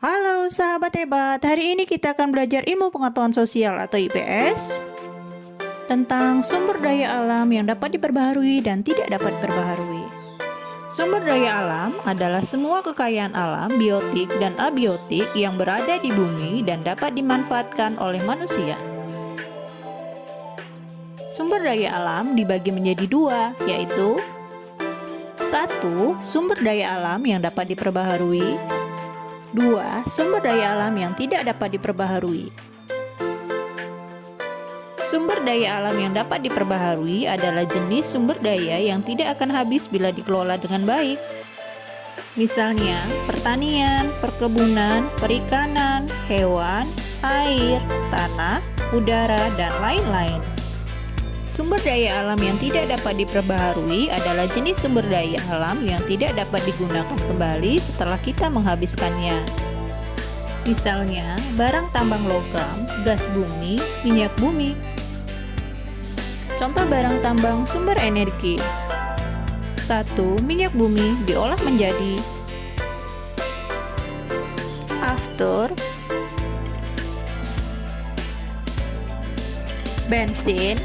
Halo sahabat hebat, hari ini kita akan belajar ilmu pengetahuan sosial atau IPS tentang sumber daya alam yang dapat diperbaharui dan tidak dapat diperbaharui. Sumber daya alam adalah semua kekayaan alam, biotik dan abiotik yang berada di bumi dan dapat dimanfaatkan oleh manusia. Sumber daya alam dibagi menjadi dua, yaitu 1. Sumber daya alam yang dapat diperbaharui. 2. Sumber daya alam yang tidak dapat diperbaharui. Sumber daya alam yang dapat diperbaharui adalah jenis sumber daya yang tidak akan habis bila dikelola dengan baik. Misalnya, pertanian, perkebunan, perikanan, hewan, air, tanah, udara, dan lain-lain. Sumber daya alam yang tidak dapat diperbaharui adalah jenis sumber daya alam yang tidak dapat digunakan kembali setelah kita menghabiskannya. Misalnya, barang tambang logam, gas bumi, minyak bumi. Contoh barang tambang sumber energi. 1. Minyak bumi diolah menjadi aftur, bensin,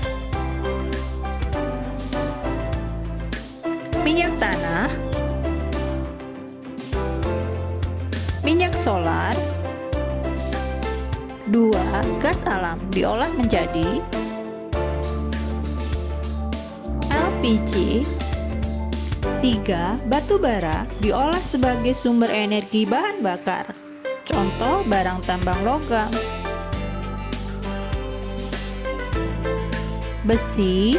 minyak tanah, minyak solar. 2. Gas alam diolah menjadi LPG. 3. Batu bara diolah sebagai sumber energi bahan bakar. Contoh barang tambang logam. Besi,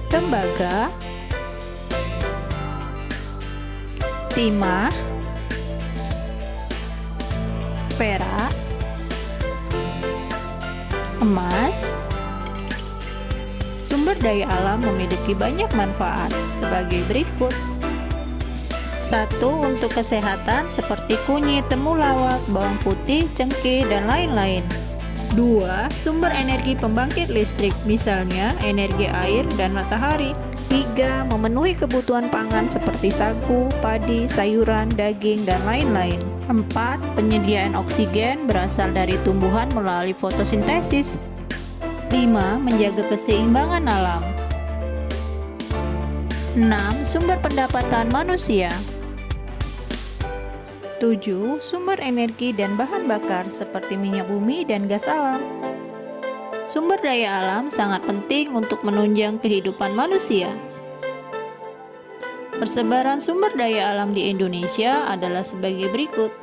tembaga, timah, perak, emas. Sumber daya alam memiliki banyak manfaat sebagai berikut. 1. Untuk kesehatan seperti kunyit, temulawak, bawang putih, cengkeh, dan lain-lain. 2. Sumber energi pembangkit listrik, misalnya energi air dan matahari. 3. Memenuhi kebutuhan pangan seperti sagu, padi, sayuran, daging, dan lain-lain. 4. Penyediaan oksigen berasal dari tumbuhan melalui fotosintesis. 5. Menjaga keseimbangan alam. 6. Sumber pendapatan manusia. 7. Sumber energi dan bahan bakar seperti minyak bumi dan gas alam. Sumber daya alam sangat penting untuk menunjang kehidupan manusia. Persebaran sumber daya alam di Indonesia adalah sebagai berikut.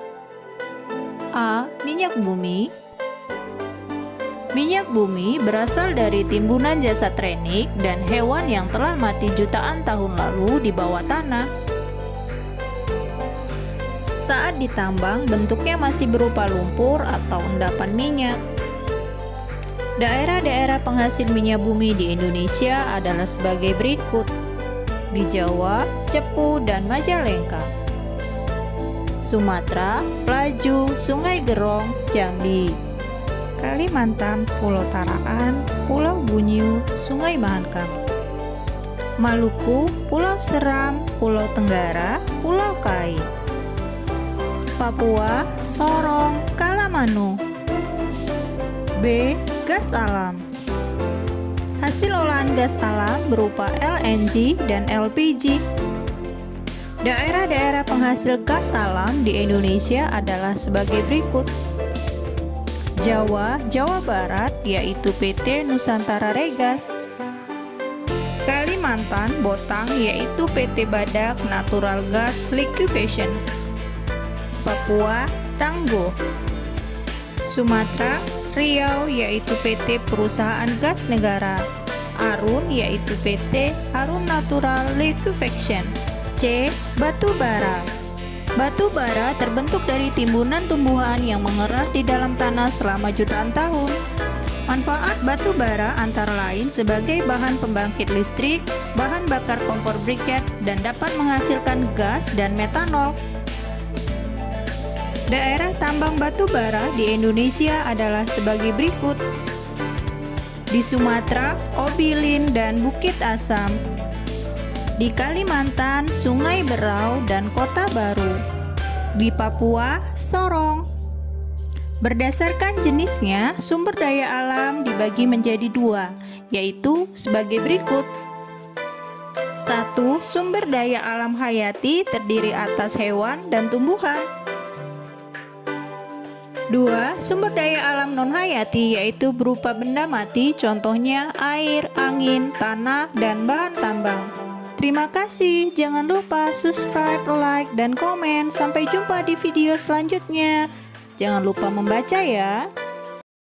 A. Minyak bumi. Minyak bumi berasal dari timbunan jasad renik dan hewan yang telah mati jutaan tahun lalu di bawah tanah. Saat ditambang, bentuknya masih berupa lumpur atau endapan minyak. Daerah-daerah penghasil minyak bumi di Indonesia adalah sebagai berikut. Di Jawa, Cepu, dan Majalengka. Sumatera, Pelaju, Sungai Gerong, Jambi. Kalimantan, Pulau Tarakan, Pulau Bunyu, Sungai Mahakam. Maluku, Pulau Seram, Pulau Tenggara, Pulau Kai. Papua, Sorong, Kalamanu. B. Gas alam. Hasil olahan gas alam berupa LNG dan LPG. Daerah-daerah penghasil gas alam di Indonesia adalah sebagai berikut. Jawa, Jawa Barat, yaitu PT Nusantara Regas. Kalimantan, Botang, yaitu PT Badak Natural Gas Liquefaction. Papua, Tangguh. Sumatera, Riau, yaitu PT Perusahaan Gas Negara. Arun, yaitu PT Arun Natural Liquefaction. C. Batu bara. Batu bara terbentuk dari timbunan tumbuhan yang mengeras di dalam tanah selama jutaan tahun. Manfaat batu bara antara lain sebagai bahan pembangkit listrik, bahan bakar kompor briket, dan dapat menghasilkan gas dan metanol. Daerah tambang batu bara di Indonesia adalah sebagai berikut. Di Sumatera, Obilin dan Bukit Asam. Di Kalimantan, Sungai Berau dan Kota Baru. Di Papua, Sorong. Berdasarkan jenisnya, sumber daya alam dibagi menjadi dua, yaitu sebagai berikut. 1. Sumber daya alam hayati terdiri atas hewan dan tumbuhan. 2. Sumber daya alam non-hayati yaitu berupa benda mati, contohnya air, angin, tanah, dan bahan tambang. Terima kasih, jangan lupa subscribe, like, dan komen. Sampai jumpa di video selanjutnya. Jangan lupa membaca ya.